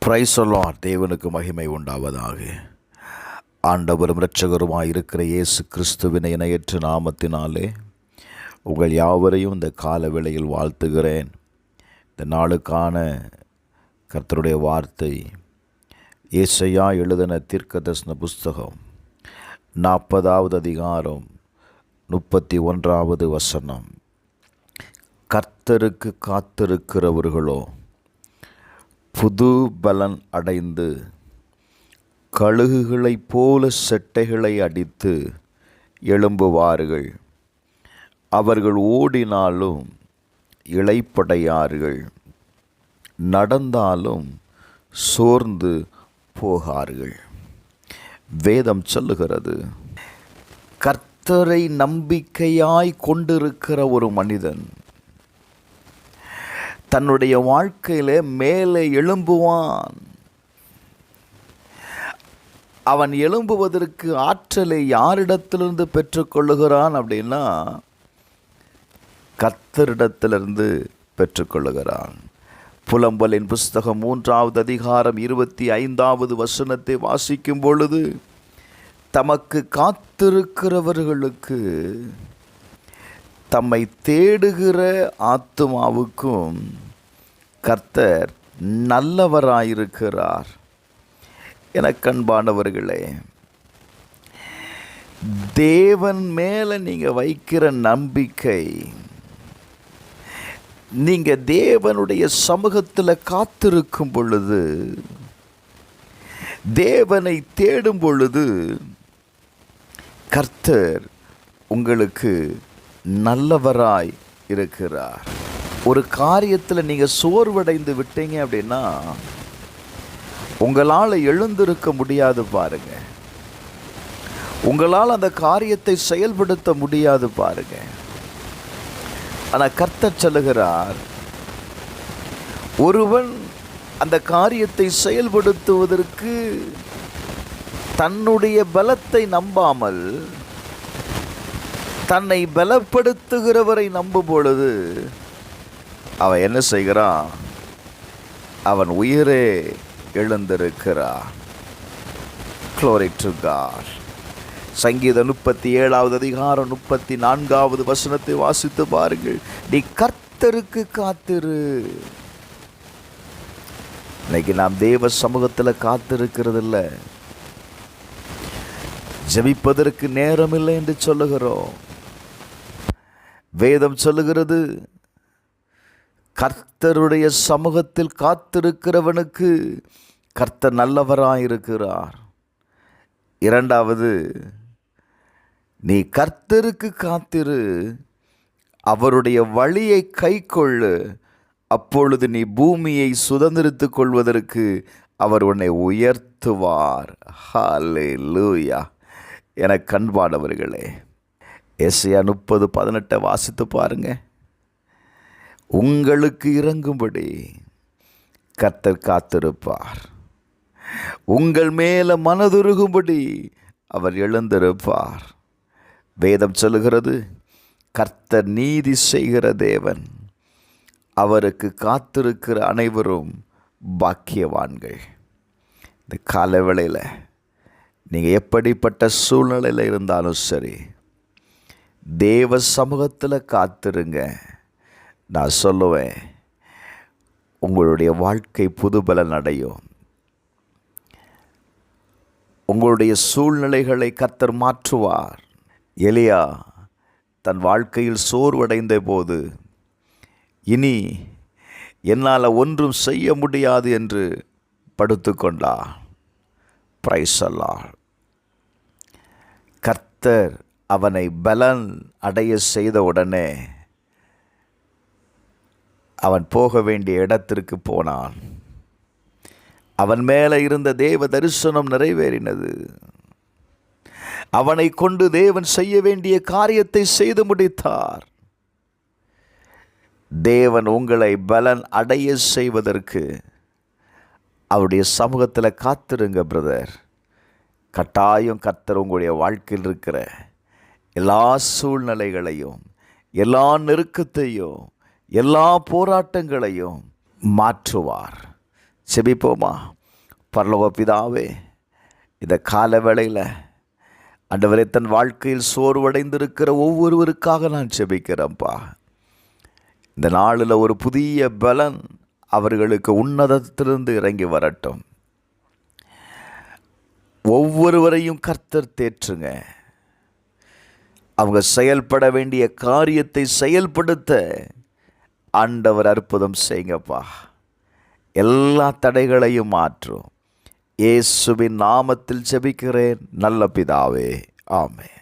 Praise the Lord. தேவனுக்கு மகிமை உண்டாவதாக. ஆண்டவரும் இரட்சகருமாய் இருக்கிற இயேசு கிறிஸ்துவின் இணையற்ற நாமத்தினாலே உங்கள் யாவரையும் இந்த கால வேளையில் வாழ்த்துகிறேன். இந்த நாளுக்கான கர்த்தருடைய வார்த்தை ஏசாயா எழுதின தீர்க்கதரிசன புஸ்தகம் 40வது அதிகாரம் 31வது வசனம். கர்த்தருக்கு காத்திருக்கிறவர்களோ புது பலன் அடைந்து கழுகுகளைப் போல செட்டைகளை அடித்து எழும்புவார்கள். அவர்கள் ஓடினாலும் இளைப்படையார்கள், நடந்தாலும் சோர்ந்து போகார்கள். வேதம் சொல்லுகிறது, கர்த்தரை நம்பிக்கையாய் கொண்டிருக்கிற ஒரு மனிதன் தன்னுடைய வாழ்க்கையிலே மேலே எழும்புவான். அவன் எழும்புவதற்கு ஆற்றலை யாரிடத்திலிருந்து பெற்றுக்கொள்ளுகிறான் அப்படின்னா, கர்த்தரிடத்திலிருந்து பெற்றுக்கொள்ளுகிறான். புலம்பலின் புஸ்தகம் 3வது அதிகாரம் 25வது வசனத்தை வாசிக்கும் பொழுது, தமக்கு காத்திருக்கிறவர்களுக்கு தம்மை தேடுகிற ஆத்துமாவுக்கும் கர்த்தர் நல்லவராயிருக்கிறார். எனக்கன்பானவர்களே, தேவன் மேலே நீங்கள் வைக்கிற நம்பிக்கை, நீங்கள் தேவனுடைய சமூகத்தில் காத்திருக்கும் பொழுது, தேவனை தேடும் பொழுது, கர்த்தர் உங்களுக்கு நல்லவராய் இருக்கிறார். ஒரு காரியத்தில் நீங்கள் சோர்வடைந்து விட்டீங்க அப்படின்னா உங்களால் எழுந்திருக்க முடியாது பாருங்க. உங்களால் அந்த காரியத்தை செயல்படுத்த முடியாது பாருங்க. ஆனால் கர்த்தர் சொல்லுகிறார், ஒருவன் அந்த காரியத்தை செயல்படுத்துவதற்கு தன்னுடைய பலத்தை நம்பாமல் தன்னை பலப்படுத்துகிறவரை நம்பும் பொழுது அவன் என்ன செய்கிறான்? அவன் உயிரே எழுந்திருக்கிறான். Glory to God. சங்கீதம் 37வது அதிகாரம் 34வது வசனத்தை வாசித்து பாருங்கள். நீ கர்த்தருக்கு காத்திரு. இன்னைக்கு நாம் தேவ சமூகத்தில் காத்திருக்கிறது இல்லை, ஜெபிப்பதற்கு நேரம் இல்லை என்று சொல்லுகிறோம். வேதம் சொல்லுகிறது, கர்த்தருடைய சமூகத்தில் காத்திருக்கிறவனுக்கு கர்த்தர் நல்லவராயிருக்கிறார். இரண்டாவது, நீ கர்த்தருக்கு காத்திரு, அவருடைய வழியை கைக்கொள்ளு, அப்பொழுது நீ பூமியை சுதந்திரித்துக் கொள்வதற்கு அவர் உன்னை உயர்த்துவார். ஹல்லேலூயா. என கண்பானவர்களே, ஏசாயா 30:18 வாசித்து பாருங்க. உங்களுக்கு இறங்கும்படி கர்த்தர் காத்திருப்பார், உங்கள் மேல மனதுருகும்படி அவர் எழுந்திருப்பார். வேதம் சொல்லுகிறது, கர்த்தர் நீதி செய்கிற தேவன், அவருக்கு காத்திருக்கிற அனைவரும் பாக்கியவான்கள். இந்த காலவேளையில் நீங்கள் எப்படிப்பட்ட சூழ்நிலையில் இருந்தாலும் சரி, தேவ சமூகத்தில் காத்திருங்க. நான் சொல்லுவேன், உங்களுடைய வாழ்க்கை புதுபலன் அடையும். உங்களுடைய சூழ்நிலைகளை கர்த்தர் மாற்றுவார். எலியா தன் வாழ்க்கையில் சோர்வடைந்த போது, இனி என்னால் ஒன்றும் செய்ய முடியாது என்று படுத்துக்கொண்டார். Praise the Lord. கர்த்தர் அவனை பலன் அடைய செய்த உடனே அவன் போக வேண்டிய இடத்திற்கு போனான். அவன் மேலே இருந்த தேவ தரிசனம் நிறைவேறினது. அவனை கொண்டு தேவன் செய்ய வேண்டிய காரியத்தை செய்து முடித்தார். தேவன் உங்களை பலன் அடைய செய்வதற்கு அவருடைய சமூகத்தில் காத்திருங்க பிரதர். கட்டாயம் கர்த்தர் உங்களுடைய வாழ்க்கையில் இருக்கிற எல்லா சூழ்நிலைகளையும், எல்லா நெருக்கத்தையும், எல்லா போராட்டங்களையும் மாற்றுவார். செபிப்போமா? பரலோக பிதாவே, இந்த கால வேளையில் ஆண்டவரே, தன் வாழ்க்கையில் சோர்வடைந்திருக்கிற ஒவ்வொருவருக்காக நான் செபிக்கிறேன்ப்பா. இந்த நாளில் ஒரு புதிய பலன் அவர்களுக்கு உன்னதத்திலிருந்து இறங்கி வரட்டும். ஒவ்வொருவரையும் கர்த்தர் தேற்றுங்க. அவங்க செயல்பட வேண்டிய காரியத்தை செயல்படுத்த ஆண்டவர் அற்புதம் செய்யுங்கப்பா. எல்லா தடைகளையும் மாற்றும். இயேசுவின் நாமத்தில் ஜெபிக்கிறேன் நல்ல பிதாவே, ஆமென்.